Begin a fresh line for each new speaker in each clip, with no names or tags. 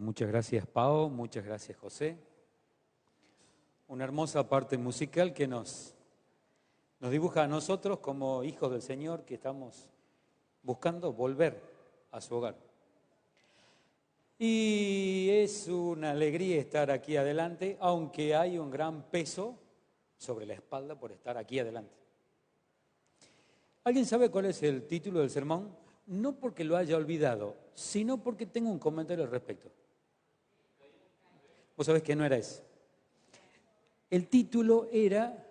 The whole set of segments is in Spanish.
Muchas gracias, Pao, muchas gracias, José. Una hermosa parte musical que nos dibuja a nosotros como hijos del Señor que estamos buscando volver a su hogar. Y es una alegría estar aquí adelante, aunque hay un gran peso sobre la espalda por estar aquí adelante. ¿Alguien sabe cuál es el título del sermón? No porque lo haya olvidado, sino porque tengo un comentario al respecto. Vos sabés que no era ese. El título era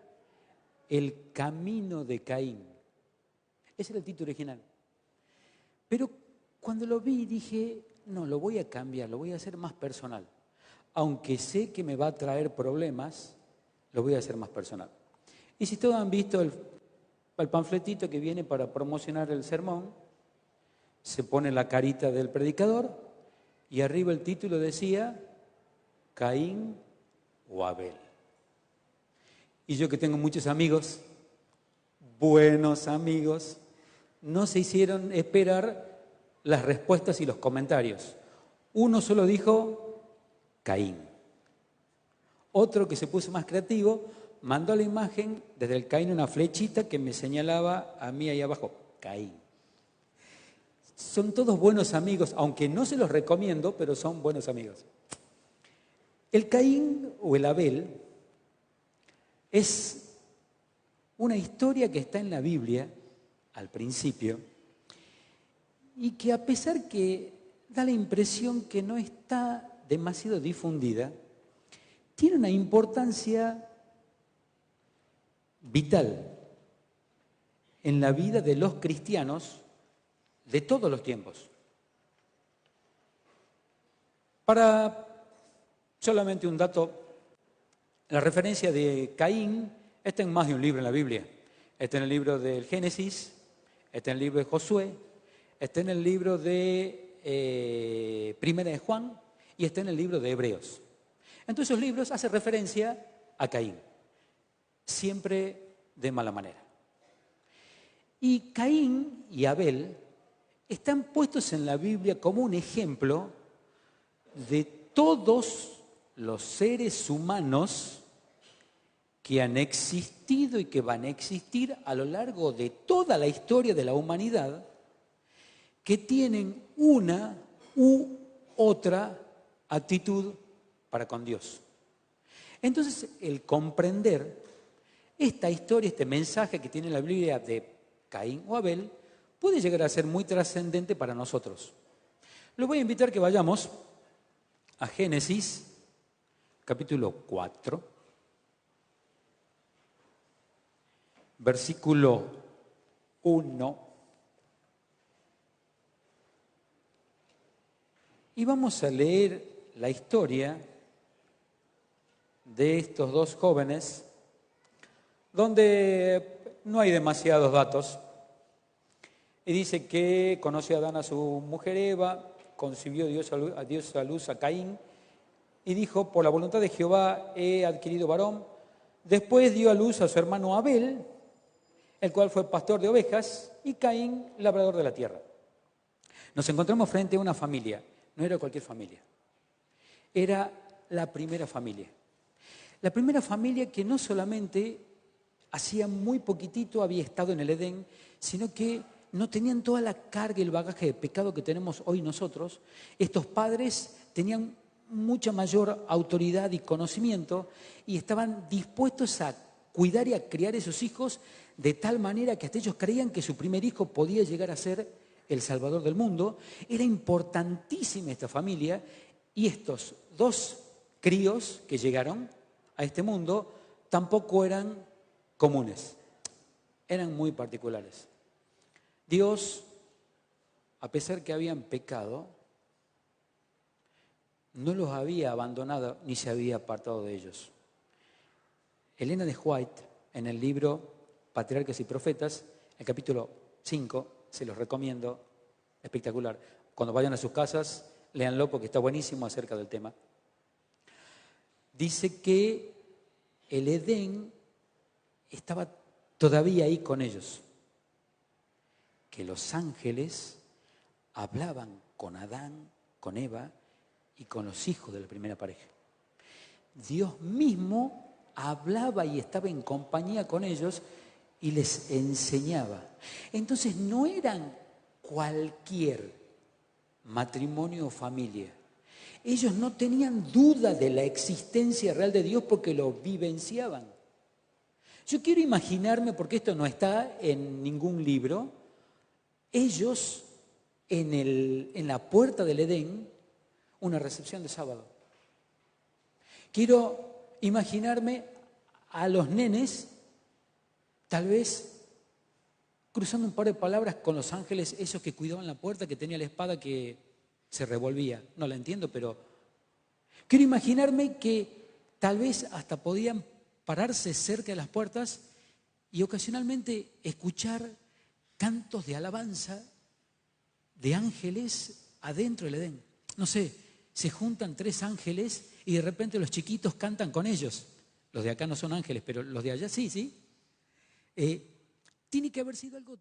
El camino de Caín. Ese era el título original. Pero cuando lo vi dije, no, lo voy a cambiar, lo voy a hacer más personal. Aunque sé que me va a traer problemas, lo voy a hacer más personal. Y si todos han visto el panfletito que viene para promocionar el sermón, se pone la carita del predicador y arriba el título decía Caín o Abel. Y yo que tengo muchos amigos, buenos amigos, no se hicieron esperar las respuestas y los comentarios. Uno solo dijo Caín. Otro que se puso más creativo mandó la imagen desde el Caín una flechita que me señalaba a mí ahí abajo, Caín. Son todos buenos amigos, aunque no se los recomiendo, pero son buenos amigos. El Caín o el Abel es una historia que está en la Biblia al principio y que a pesar que da la impresión que no está demasiado difundida, tiene una importancia vital en la vida de los cristianos de todos los tiempos. Para solamente un dato, la referencia de Caín está en más de un libro en la Biblia. Está en el libro del Génesis, está en el libro de Josué, está en el libro de Primera de Juan y está en el libro de Hebreos. Entonces esos libros hacen referencia a Caín, siempre de mala manera. Y Caín y Abel están puestos en la Biblia como un ejemplo de todos los seres humanos que han existido y que van a existir a lo largo de toda la historia de la humanidad, que tienen una u otra actitud para con Dios. Entonces, el comprender esta historia, este mensaje que tiene la Biblia de Caín o Abel, puede llegar a ser muy trascendente para nosotros. Lo voy a invitar que vayamos a Génesis, capítulo 4, versículo 1. Y vamos a leer la historia de estos dos jóvenes, donde no hay demasiados datos. Y dice que conoció a Adán a su mujer Eva, concibió a Dios a luz a Caín, y dijo, por la voluntad de Jehová he adquirido varón. Después dio a luz a su hermano Abel, el cual fue pastor de ovejas, y Caín, labrador de la tierra. Nos encontramos frente a una familia, no era cualquier familia, era la primera familia. La primera familia que no solamente hacía muy poquitito había estado en el Edén, sino que no tenían toda la carga y el bagaje de pecado que tenemos hoy nosotros. Estos padres tenían mucha mayor autoridad y conocimiento y estaban dispuestos a cuidar y a criar a esos hijos de tal manera que hasta ellos creían que su primer hijo podía llegar a ser el Salvador del mundo. Era importantísima esta familia y estos dos críos que llegaron a este mundo tampoco eran comunes, eran muy particulares. Dios, a pesar que habían pecado, no los había abandonado ni se había apartado de ellos. Elena de White, en el libro Patriarcas y Profetas, el capítulo 5, se los recomiendo, espectacular. Cuando vayan a sus casas, léanlo porque está buenísimo acerca del tema. Dice que el Edén estaba todavía ahí con ellos, que los ángeles hablaban con Adán, con Eva, y con los hijos de la primera pareja. Dios mismo hablaba y estaba en compañía con ellos y les enseñaba. Entonces no eran cualquier matrimonio o familia. Ellos no tenían duda de la existencia real de Dios porque lo vivenciaban. Yo quiero imaginarme, porque esto no está en ningún libro, ellos en la puerta del Edén, una recepción de sábado. Quiero imaginarme a los nenes, tal vez cruzando un par de palabras con los ángeles, esos que cuidaban la puerta, que tenía la espada que se revolvía. No la entiendo, pero quiero imaginarme que tal vez hasta podían pararse cerca de las puertas y ocasionalmente escuchar cantos de alabanza de ángeles adentro del Edén. No sé, se juntan 3 ángeles y de repente los chiquitos cantan con ellos. Los de acá no son ángeles, pero los de allá sí, ¿sí? Tiene que haber sido algo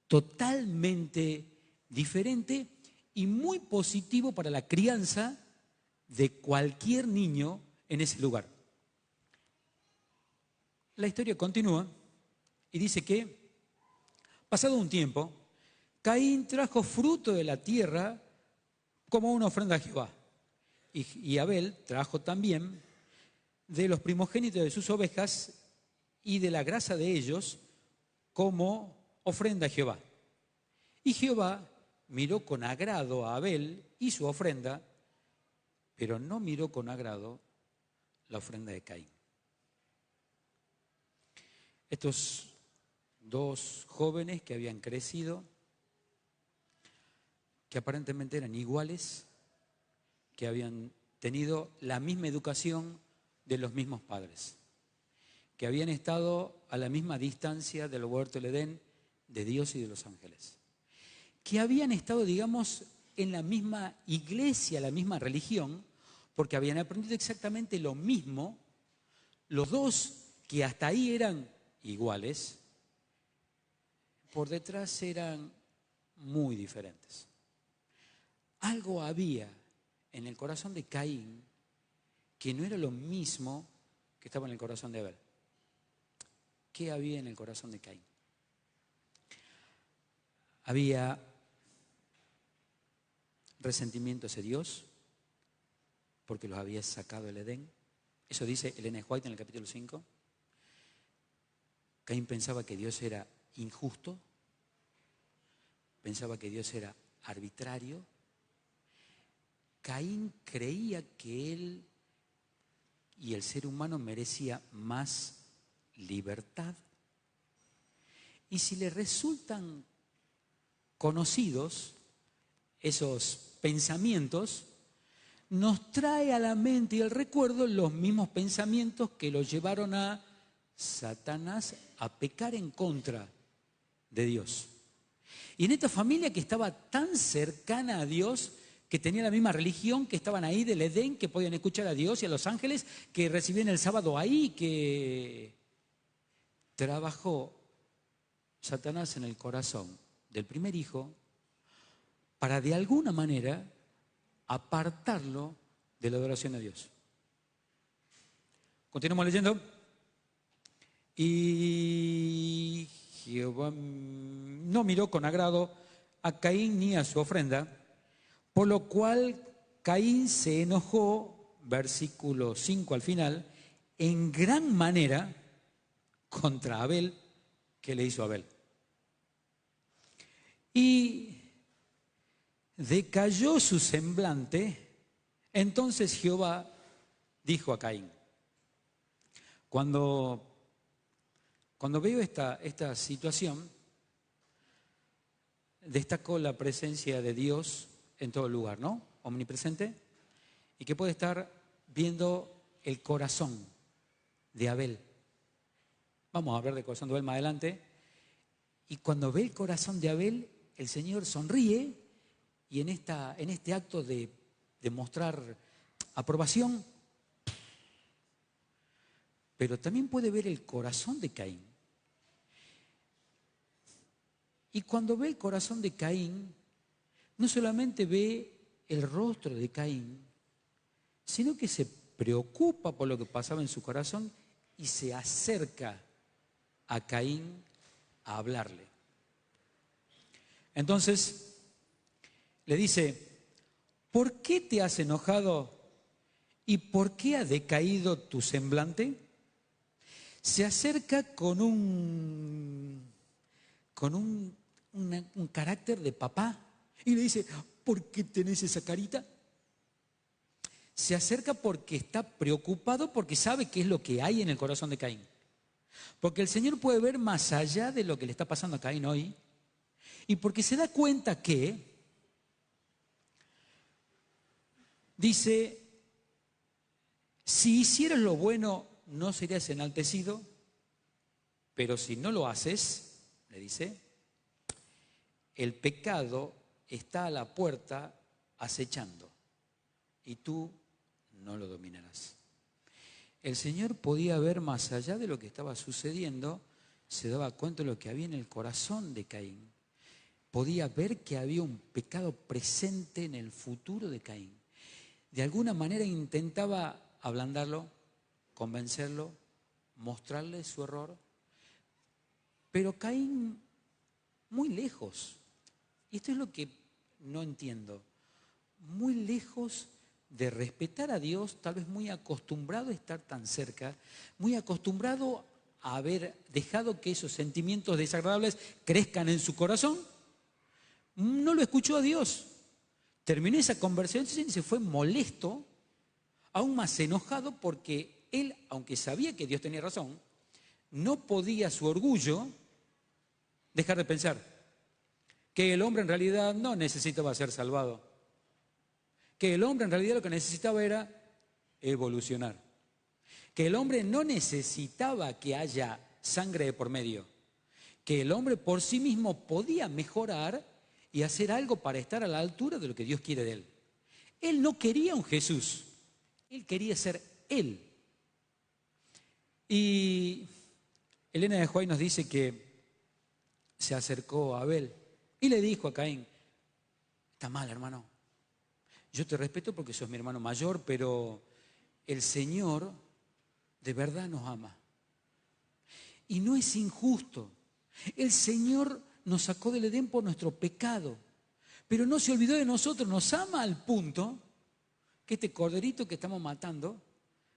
totalmente diferente y muy positivo para la crianza de cualquier niño en ese lugar. La historia continúa y dice que, pasado un tiempo, Caín trajo fruto de la tierra como una ofrenda a Jehová. Y Abel trajo también de los primogénitos de sus ovejas y de la grasa de ellos como ofrenda a Jehová. Y Jehová miró con agrado a Abel y su ofrenda, pero no miró con agrado la ofrenda de Caín. Estos 2 jóvenes que habían crecido, que aparentemente eran iguales, que habían tenido la misma educación de los mismos padres, que habían estado a la misma distancia del huerto del Edén, de Dios y de los ángeles, que habían estado, digamos, en la misma iglesia, la misma religión, porque habían aprendido exactamente lo mismo. Los 2 que hasta ahí eran iguales, por detrás eran muy diferentes. Algo había en el corazón de Caín que no era lo mismo que estaba en el corazón de Abel. ¿Qué había en el corazón de Caín? Había resentimiento hacia Dios porque los había sacado del Edén. Eso dice Elena White en el capítulo 5. Caín pensaba que Dios era injusto, pensaba que Dios era arbitrario. Caín creía que él y el ser humano merecía más libertad. Y si le resultan conocidos esos pensamientos, nos trae a la mente y al recuerdo los mismos pensamientos que lo llevaron a Satanás a pecar en contra de Dios. Y en esta familia que estaba tan cercana a Dios, que tenía la misma religión, que estaban ahí del Edén, que podían escuchar a Dios y a los ángeles, que recibían el sábado ahí, que trabajó Satanás en el corazón del primer hijo para de alguna manera apartarlo de la adoración a Dios. Continuamos leyendo. Y Jehová no miró con agrado a Caín ni a su ofrenda, por lo cual Caín se enojó, versículo 5 al final, en gran manera contra Abel, que le hizo Abel. Y decayó su semblante. Entonces Jehová dijo a Caín: Cuando veo esta situación, destaco la presencia de Dios en todo lugar, ¿no? Omnipresente, y que puede estar viendo el corazón de Abel. Vamos a hablar del corazón de Abel más adelante. Y cuando ve el corazón de Abel, el Señor sonríe y en este acto de mostrar aprobación, pero también puede ver el corazón de Caín. Y cuando ve el corazón de Caín, no solamente ve el rostro de Caín, sino que se preocupa por lo que pasaba en su corazón y se acerca a Caín a hablarle. Entonces le dice, ¿por qué te has enojado y por qué ha decaído tu semblante? Se acerca con un carácter de papá y le dice, ¿por qué tenés esa carita? Se acerca porque está preocupado, porque sabe qué es lo que hay en el corazón de Caín. Porque el Señor puede ver más allá de lo que le está pasando a Caín hoy. Y porque se da cuenta que, dice, si hicieras lo bueno no serías enaltecido, pero si no lo haces, le dice, el pecado está a la puerta acechando y tú no lo dominarás. El Señor podía ver más allá de lo que estaba sucediendo, se daba cuenta de lo que había en el corazón de Caín. Podía ver que había un pecado presente en el futuro de Caín. De alguna manera intentaba ablandarlo, convencerlo, mostrarle su error, pero Caín muy lejos. Y esto es lo que no entiendo. Muy lejos de respetar a Dios, tal vez muy acostumbrado a estar tan cerca, muy acostumbrado a haber dejado que esos sentimientos desagradables crezcan en su corazón, no lo escuchó a Dios. Terminó esa conversación y se fue molesto, aún más enojado, porque él, aunque sabía que Dios tenía razón, no podía su orgullo dejar de pensar que el hombre en realidad no necesitaba ser salvado, que el hombre en realidad lo que necesitaba era evolucionar, que el hombre no necesitaba que haya sangre de por medio, que el hombre por sí mismo podía mejorar y hacer algo para estar a la altura de lo que Dios quiere de él. Él no quería un Jesús, él quería ser él. Y Elena de White nos dice que se acercó a Abel y le dijo a Caín, está mal, hermano, yo te respeto porque sos mi hermano mayor, pero el Señor de verdad nos ama. Y no es injusto. El Señor nos sacó del Edén por nuestro pecado, pero no se olvidó de nosotros, nos ama al punto que este corderito que estamos matando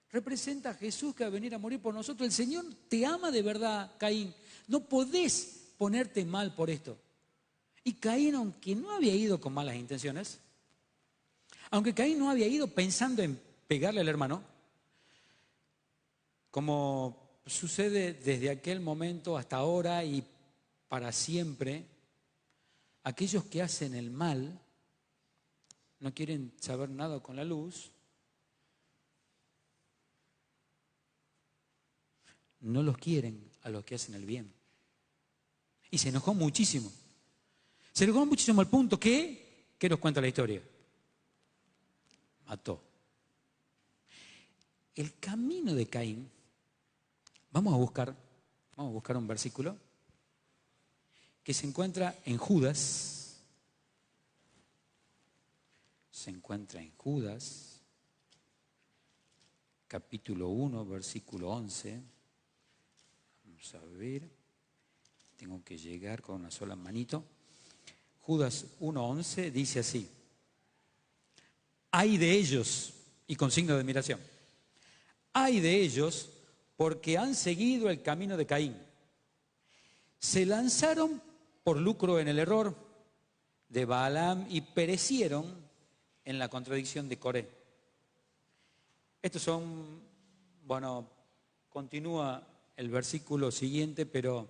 representa a Jesús que va a venir a morir por nosotros. El Señor te ama de verdad, Caín. No podés ponerte mal por esto. Y Caín, aunque no había ido con malas intenciones, aunque Caín no había ido pensando en pegarle al hermano, como sucede desde aquel momento hasta ahora y para siempre, aquellos que hacen el mal no quieren saber nada con la luz, no los quieren a los que hacen el bien. Y se enojó muchísimo. Se enojó muchísimo al punto que, ¿qué nos cuenta la historia? Mató. El camino de Caín, vamos a buscar un versículo que se encuentra en Judas. Se encuentra en Judas, capítulo 1, versículo 11. Vamos a ver, tengo que llegar con una sola manito. Judas 1:11 dice así: ay de ellos, y con signo de admiración, ay de ellos porque han seguido el camino de Caín. Se lanzaron por lucro en el error de Balaam y perecieron en la contradicción de Coré. Estos son, continúa el versículo siguiente, pero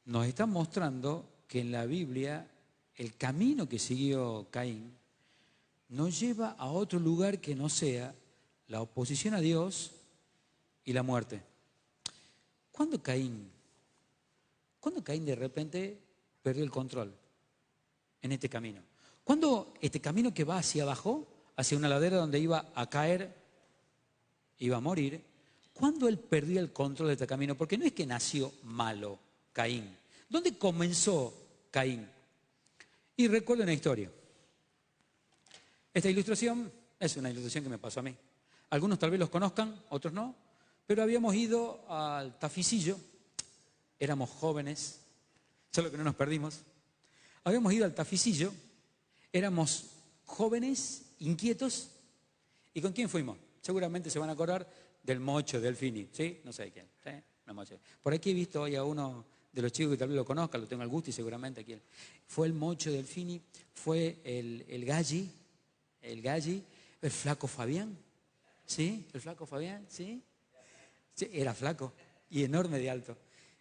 nos está mostrando que en la Biblia el camino que siguió Caín nos lleva a otro lugar que no sea la oposición a Dios y la muerte. ¿Cuándo Caín de repente perdió el control en este camino? ¿Cuándo este camino que va hacia abajo, hacia una ladera donde iba a caer, iba a morir? ¿Cuándo él perdió el control de este camino? Porque no es que nació malo Caín. ¿Dónde comenzó Caín? Y recuerdo una historia. Esta ilustración Es una ilustración que me pasó a mí. Algunos tal vez los conozcan, otros no, pero habíamos ido al Taficillo, éramos jóvenes, solo que no nos perdimos. Habíamos ido al Taficillo, éramos jóvenes, inquietos. ¿Y con quién fuimos? Seguramente se van a acordar del Mocho Delfini, ¿sí? No sé quién. ¿Sí? No, Mocho. Por aquí he visto hoy a uno de los chicos que tal vez lo conozcan, lo tengo al gusto y seguramente aquí. Fue el Mocho Delfini, fue el Galli, el Flaco Fabián, ¿sí? El Flaco Fabián, ¿sí? Sí, era flaco y enorme de alto.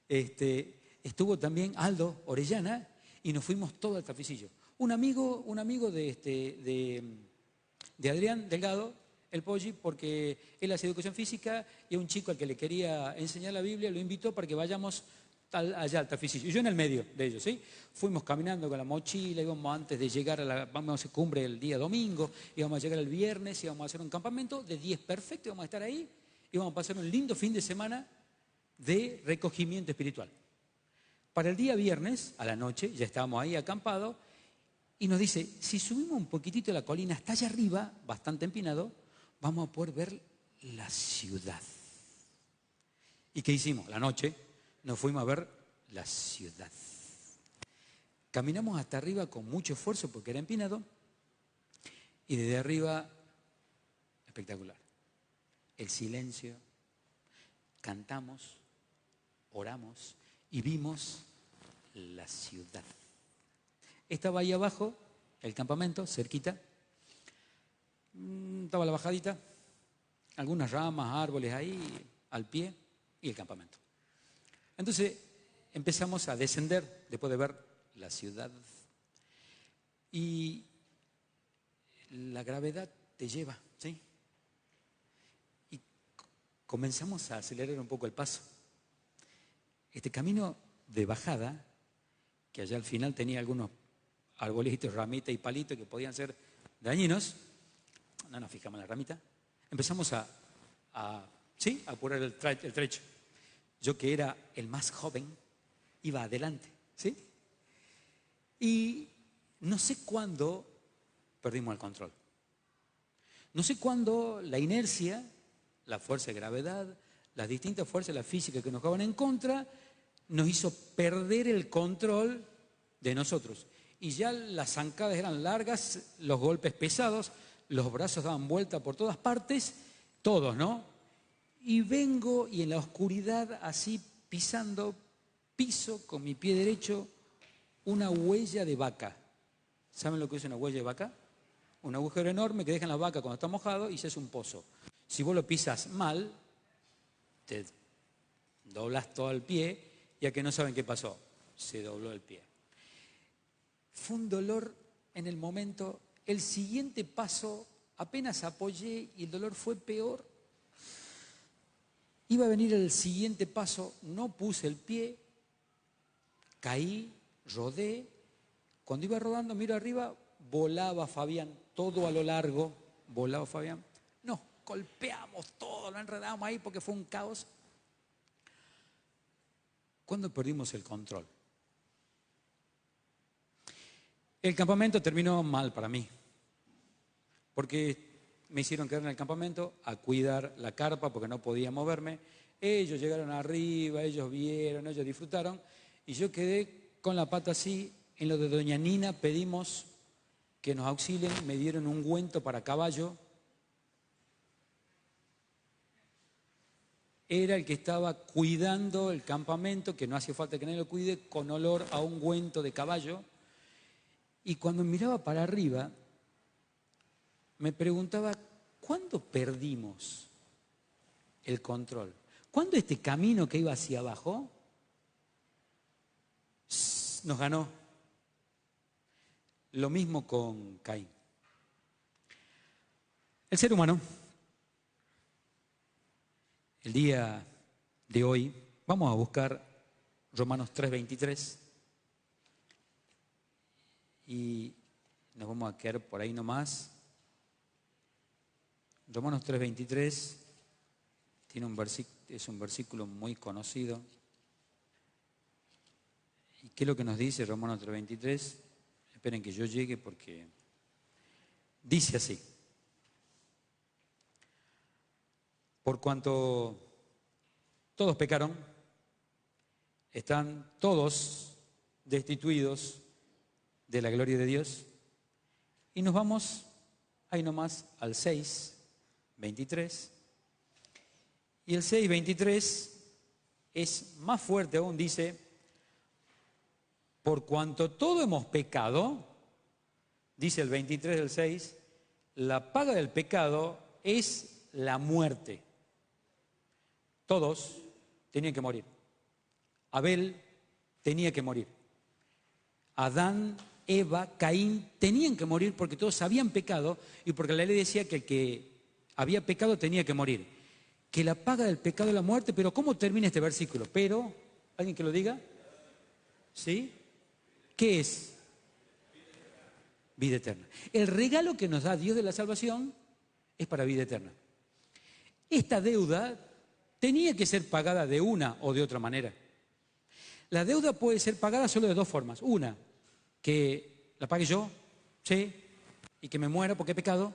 Estuvo también Aldo Orellana y nos fuimos todo al Taficillo. Un amigo de Adrián Delgado, el Poggi, porque él hace educación física y a un chico al que le quería enseñar la Biblia lo invitó para que vayamos allá al Taficillo. Y yo en el medio de ellos, ¿sí? Fuimos caminando con la mochila, íbamos antes de llegar vamos a hacer cumbre el día domingo, íbamos a llegar el viernes, íbamos a hacer un campamento de 10 perfecto, íbamos a estar ahí, íbamos a pasar un lindo fin de semana de recogimiento espiritual. Para el día viernes, a la noche, ya estábamos ahí acampados, y nos dice, si subimos un poquitito la colina hasta allá arriba, bastante empinado, vamos a poder ver la ciudad. ¿Y qué hicimos? La noche nos fuimos a ver la ciudad. Caminamos hasta arriba con mucho esfuerzo porque era empinado, y desde arriba, espectacular. El silencio, cantamos, oramos y vimos la ciudad. Estaba ahí abajo, el campamento, cerquita. Estaba la bajadita, algunas ramas, árboles ahí, al pie, y el campamento. Entonces empezamos a descender después de ver la ciudad. Y la gravedad te lleva, ¿sí? Y comenzamos a acelerar un poco el paso. Este camino de bajada, que allá al final tenía algunos arbolitos, ramitas y palitos que podían ser dañinos, no nos fijamos en la ramita, empezamos a apurar el trecho. Yo, que era el más joven, iba adelante, ¿sí? Y no sé cuándo perdimos el control. No sé cuándo la inercia, la fuerza de gravedad, las distintas fuerzas de la física que nos jugaban en contra, nos hizo perder el control de nosotros. Y ya las zancadas eran largas, los golpes pesados, los brazos daban vuelta por todas partes, todos, ¿no? Y vengo y en la oscuridad, así pisando, piso con mi pie derecho una huella de vaca. ¿Saben lo que es una huella de vaca? Un agujero enorme que dejan la vaca cuando está mojado y se hace un pozo. Si vos lo pisas mal, te doblas todo el pie, ya que no saben qué pasó, se dobló el pie. Fue un dolor en el momento. El siguiente paso, apenas apoyé y el dolor fue peor. Iba a venir el siguiente paso, no puse el pie, caí, rodé. Cuando iba rodando, miro arriba, volaba Fabián, todo a lo largo, volaba Fabián. Nos golpeamos todo, lo enredamos ahí porque fue un caos. ¿Cuándo perdimos el control? El campamento terminó mal para mí, porque me hicieron quedar en el campamento a cuidar la carpa porque no podía moverme. Ellos llegaron arriba, ellos vieron, ellos disfrutaron, y yo quedé con la pata así. En lo de doña Nina pedimos que nos auxilien, me dieron un ungüento para caballo. Era el que estaba cuidando el campamento, que no hacía falta que nadie lo cuide, con olor a ungüento de caballo. Y cuando miraba para arriba, me preguntaba, ¿cuándo perdimos el control? ¿Cuándo este camino que iba hacia abajo nos ganó? Lo mismo con Caín. El ser humano, el día de hoy, vamos a buscar Romanos 3:23 y nos vamos a quedar por ahí nomás. Romanos 3:23 es un versículo muy conocido. ¿Y qué es lo que nos dice Romanos 3:23? Esperen que yo llegue porque dice así. Por cuanto todos pecaron, están todos destituidos de la gloria de Dios. Y nos vamos ahí nomás al 6:23. Y el 6:23 es más fuerte aún, dice: por cuanto todos hemos pecado, dice el 23 del 6, la paga del pecado es la muerte. Todos tenían que morir. Abel tenía que morir. Adán, Eva, Caín tenían que morir porque todos habían pecado y porque la ley decía que el que había pecado tenía que morir. Que la paga del pecado es la muerte, pero ¿cómo termina este versículo? Pero, ¿alguien que lo diga? ¿Sí? ¿Qué es? Vida eterna. El regalo que nos da Dios de la salvación es para vida eterna. Esta deuda tenía que ser pagada de una o de otra manera. La deuda puede ser pagada solo de dos formas. Una, que la pague yo, ¿sí? Y que me muera porque he pecado.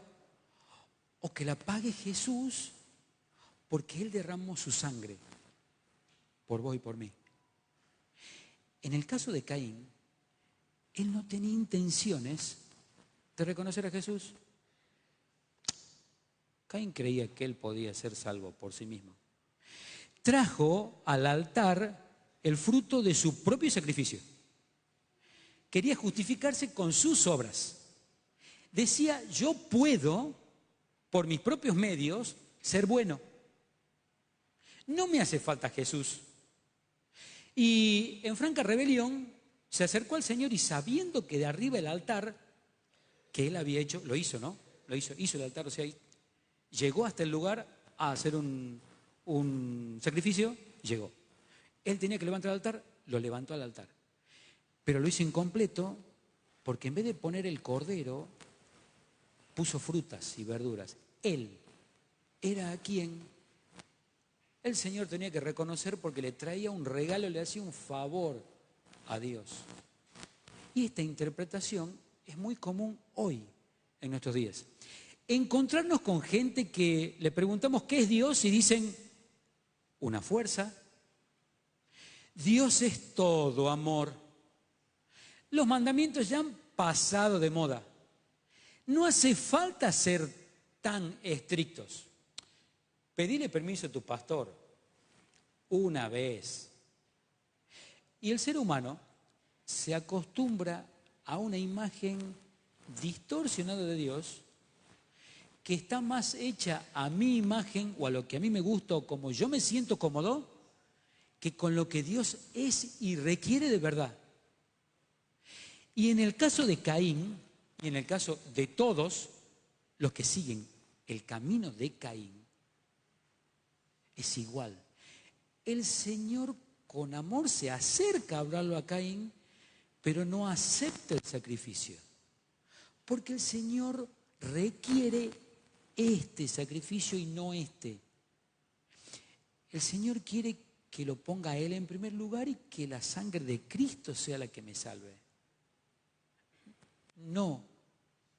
O que la pague Jesús porque Él derramó su sangre por vos y por mí. En el caso de Caín, él no tenía intenciones de reconocer a Jesús. Caín creía que él podía ser salvo por sí mismo. Trajo al altar el fruto de su propio sacrificio. Quería justificarse con sus obras. Decía: yo puedo, por mis propios medios, ser bueno. No me hace falta Jesús. Y en franca rebelión se acercó al Señor y, sabiendo que de arriba el altar que él había hecho, lo hizo, ¿no? Hizo el altar, o sea, llegó hasta el lugar a hacer un sacrificio, llegó. Él tenía que levantar el altar, lo levantó al altar. Pero lo hizo incompleto porque en vez de poner el cordero, puso frutas y verduras. Él era a quien el Señor tenía que reconocer porque le traía un regalo, le hacía un favor a Dios. Y esta interpretación es muy común hoy, en nuestros días. Encontrarnos con gente que le preguntamos ¿qué es Dios? Y dicen: una fuerza. Dios es todo amor. Los mandamientos ya han pasado de moda. No hace falta ser tan estrictos. Pedile permiso a tu pastor una vez. Y el ser humano se acostumbra a una imagen distorsionada de Dios que está más hecha a mi imagen o a lo que a mí me gusta o como yo me siento cómodo que con lo que Dios es y requiere de verdad. Y en el caso de Caín y en el caso de todos los que siguen el camino de Caín, es igual. El Señor con amor se acerca a hablarlo a Caín, pero no acepta el sacrificio. Porque el Señor requiere este sacrificio y no este. El Señor quiere que lo ponga a Él en primer lugar y que la sangre de Cristo sea la que me salve. No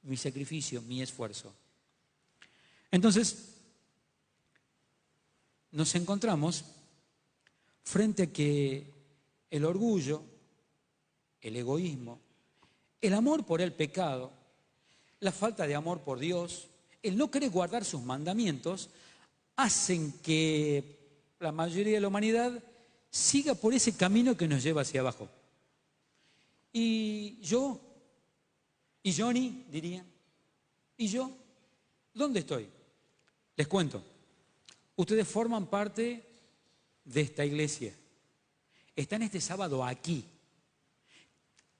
mi sacrificio, mi esfuerzo. Entonces, nos encontramos frente a que el orgullo, el egoísmo, el amor por el pecado, la falta de amor por Dios, el no querer guardar sus mandamientos, hacen que la mayoría de la humanidad siga por ese camino que nos lleva hacia abajo. Y yo, y Johnny, dirían, ¿y yo? ¿Dónde estoy? Les cuento. Ustedes forman parte de esta iglesia. Están este sábado aquí.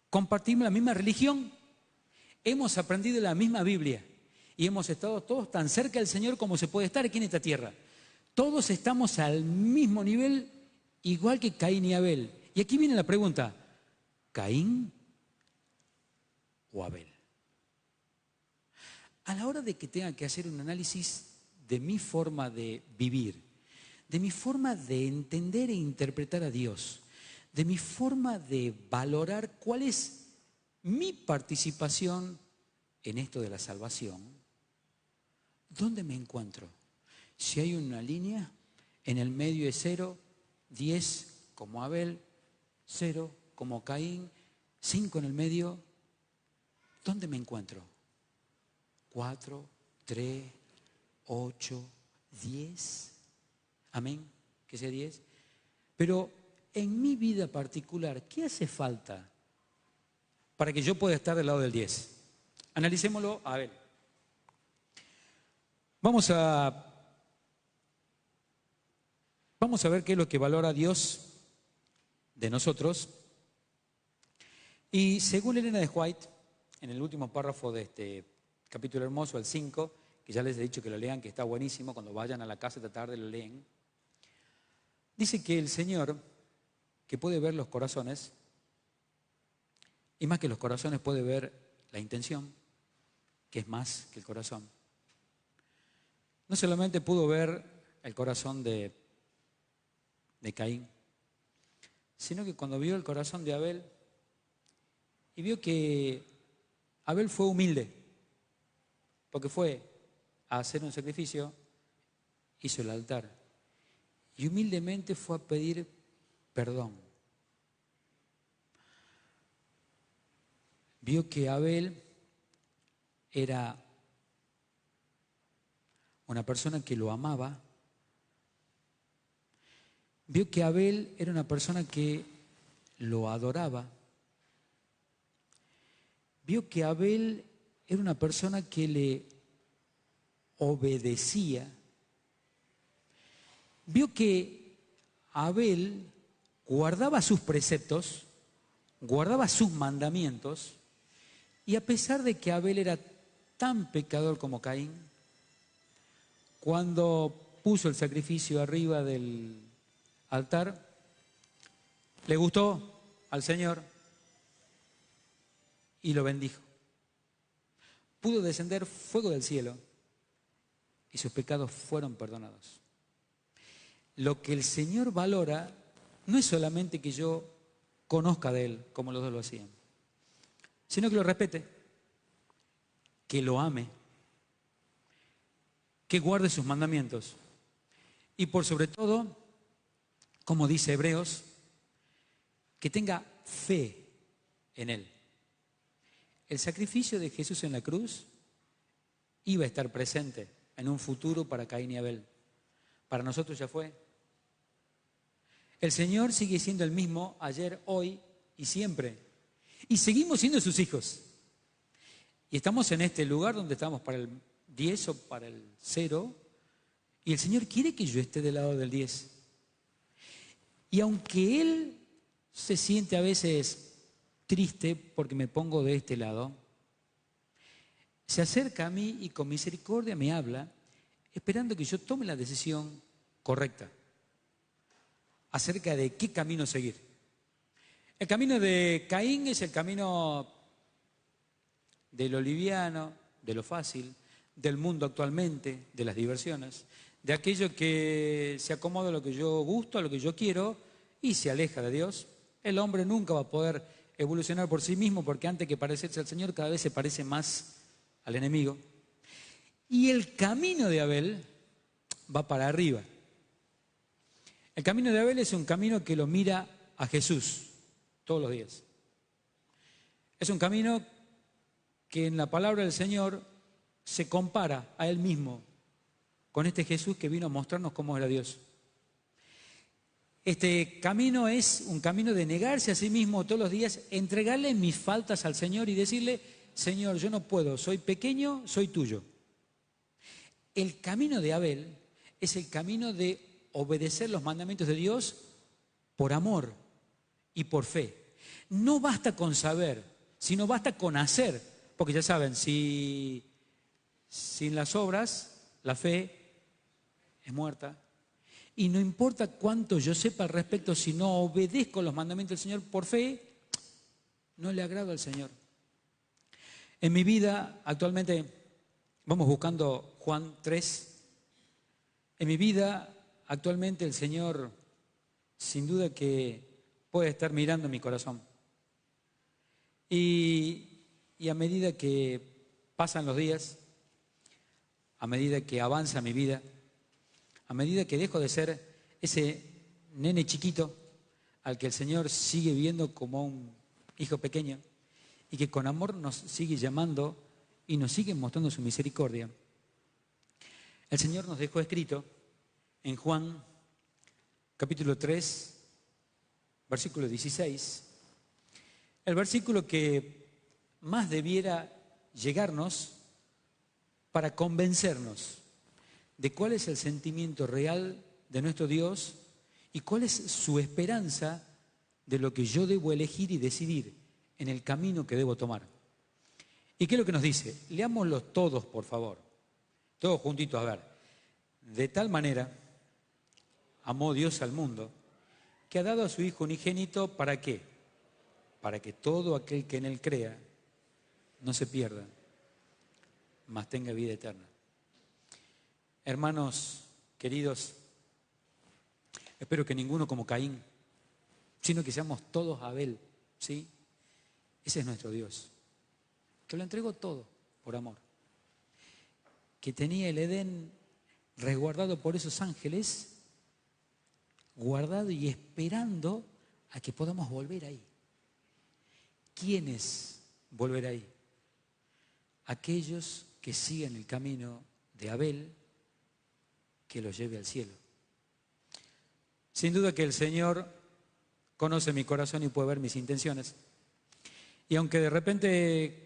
Compartimos la misma religión. Hemos aprendido la misma Biblia. Y hemos estado todos tan cerca del Señor como se puede estar aquí en esta tierra. Todos estamos al mismo nivel, igual que Caín y Abel. Y aquí viene la pregunta: ¿Caín o Abel? A la hora de que tenga que hacer un análisis de mi forma de vivir, de mi forma de entender e interpretar a Dios, de mi forma de valorar cuál es mi participación en esto de la salvación, ¿dónde me encuentro? Si hay una línea, en el medio es 0, 10 como Abel, 0 como Caín, 5 en el medio, ¿dónde me encuentro? 4, 3, 8, 10. Amén, que sea 10. Pero en mi vida particular, ¿qué hace falta para que yo pueda estar del lado del 10? Analicémoslo a ver. Vamos a ver qué es lo que valora Dios de nosotros. Y según Elena de White, en el último párrafo de este capítulo hermoso, el 5, que ya les he dicho que lo lean, que está buenísimo, cuando vayan a la casa esta tarde lo leen, dice que el Señor, que puede ver los corazones, y más que los corazones puede ver la intención, que es más que el corazón. No solamente pudo ver el corazón de Caín, sino que cuando vio el corazón de Abel y vio que Abel fue humilde, porque fue a hacer un sacrificio, hizo el altar y humildemente fue a pedir perdón. Vio que Abel era una persona que lo amaba. Vio que Abel era una persona que lo adoraba. Vio que Abel era una persona que le obedecía. Vio que Abel guardaba sus preceptos, guardaba sus mandamientos, y a pesar de que Abel era tan pecador como Caín, cuando puso el sacrificio arriba del altar, le gustó al Señor y lo bendijo. Pudo descender fuego del cielo y sus pecados fueron perdonados. Lo que el Señor valora no es solamente que yo conozca de Él, como los dos lo hacían, sino que lo respete, que lo ame, que guarde sus mandamientos y por sobre todo, como dice Hebreos, que tenga fe en Él. El sacrificio de Jesús en la cruz iba a estar presente en un futuro para Caín y Abel. Para nosotros ya fue. El Señor sigue siendo el mismo ayer, hoy y siempre. Y seguimos siendo sus hijos. Y estamos en este lugar donde estamos para el 10 o para el 0. Y el Señor quiere que yo esté del lado del 10. Y aunque Él se siente a veces triste porque me pongo de este lado, se acerca a mí y con misericordia me habla, esperando que yo tome la decisión correcta acerca de qué camino seguir. El camino de Caín es el camino de lo liviano, de lo fácil, del mundo actualmente, de las diversiones, de aquello que se acomoda a lo que yo gusto, a lo que yo quiero y se aleja de Dios. El hombre nunca va a poder evolucionar por sí mismo porque antes que parecerse al Señor cada vez se parece más al enemigo. Y el camino de Abel va para arriba. El camino de Abel es un camino que lo mira a Jesús todos los días. Es un camino que en la palabra del Señor se compara a Él mismo con este Jesús que vino a mostrarnos cómo era Dios. Este camino es un camino de negarse a sí mismo todos los días, entregarle mis faltas al Señor y decirle, Señor, yo no puedo, soy pequeño, soy tuyo. El camino de Abel es el camino de obedecer los mandamientos de Dios por amor y por fe. No basta con saber, sino basta con hacer, porque ya saben, sin las obras, la fe es muerta. Y no importa cuánto yo sepa al respecto, si no obedezco los mandamientos del Señor por fe, no le agrado al Señor. En mi vida, actualmente, vamos buscando Juan 3. En mi vida, actualmente, el Señor, sin duda que puede estar mirando mi corazón. Y a medida que pasan los días, a medida que avanza mi vida, a medida que dejo de ser ese nene chiquito al que el Señor sigue viendo como un hijo pequeño y que con amor nos sigue llamando y nos sigue mostrando su misericordia. El Señor nos dejó escrito en Juan capítulo 3, versículo 16, el versículo que más debiera llegarnos para convencernos de cuál es el sentimiento real de nuestro Dios y cuál es su esperanza de lo que yo debo elegir y decidir en el camino que debo tomar. ¿Y qué es lo que nos dice? Leámoslo todos, por favor. Todos juntitos, a ver. De tal manera amó Dios al mundo que ha dado a su Hijo unigénito, ¿para qué? Para que todo aquel que en Él crea no se pierda, mas tenga vida eterna. Hermanos queridos, espero que ninguno como Caín, sino que seamos todos Abel, ¿sí? Ese es nuestro Dios, que lo entregó todo por amor, que tenía el Edén resguardado por esos ángeles, guardado y esperando a que podamos volver ahí. ¿Quiénes volver ahí? Aquellos que sigan el camino de Abel, que los lleve al cielo. Sin duda que el Señor conoce mi corazón y puede ver mis intenciones. Y aunque de repente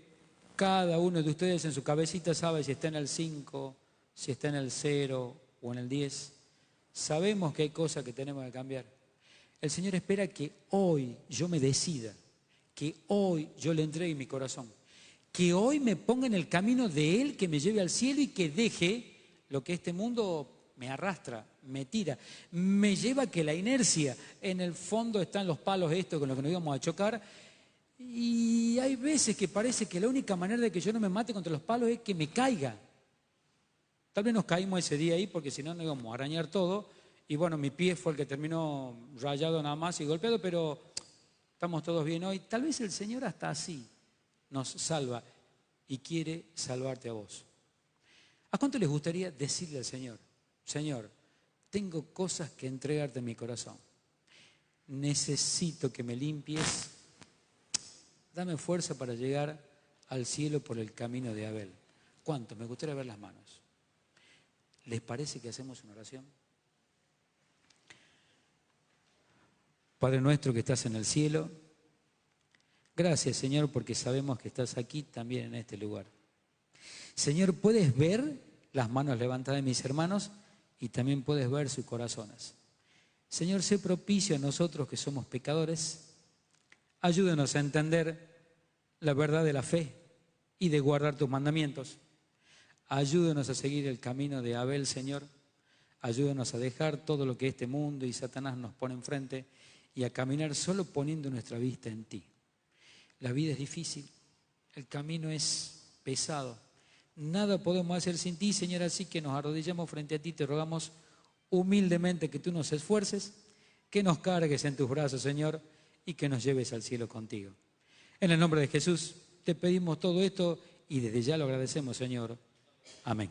cada uno de ustedes en su cabecita sabe si está en el 5, si está en el 0 o en el 10, sabemos que hay cosas que tenemos que cambiar. El Señor espera que hoy yo me decida, que hoy yo le entregue mi corazón, que hoy me ponga en el camino de Él, que me lleve al cielo y que deje lo que este mundo me arrastra, me tira, me lleva a que la inercia, en el fondo están los palos estos con los que nos íbamos a chocar, y hay veces que parece que la única manera de que yo no me mate contra los palos es que me caiga. Tal vez nos caímos ese día ahí porque si no nos íbamos a arañar todo, y bueno, mi pie fue el que terminó rayado nada más y golpeado, pero estamos todos bien hoy. Tal vez el Señor hasta así nos salva y quiere salvarte a vos. ¿A cuánto les gustaría decirle al Señor: Señor, tengo cosas que entregarte en mi corazón, necesito que me limpies, dame fuerza para llegar al cielo por el camino de Abel? ¿Cuántos? Me gustaría ver las manos. ¿Les parece que hacemos una oración? Padre nuestro que estás en el cielo, gracias, Señor, porque sabemos que estás aquí también en este lugar. Señor, puedes ver las manos levantadas de mis hermanos y también puedes ver sus corazones. Señor, sé propicio a nosotros que somos pecadores. Ayúdanos a entender la verdad de la fe y de guardar tus mandamientos. Ayúdanos a seguir el camino de Abel, Señor. Ayúdanos a dejar todo lo que este mundo y Satanás nos pone enfrente y a caminar solo poniendo nuestra vista en ti. La vida es difícil, el camino es pesado. Nada podemos hacer sin ti, Señor, así que nos arrodillamos frente a ti, te rogamos humildemente que tú nos esfuerces, que nos cargues en tus brazos, Señor, y que nos lleves al cielo contigo. En el nombre de Jesús te pedimos todo esto y desde ya lo agradecemos, Señor. Amén.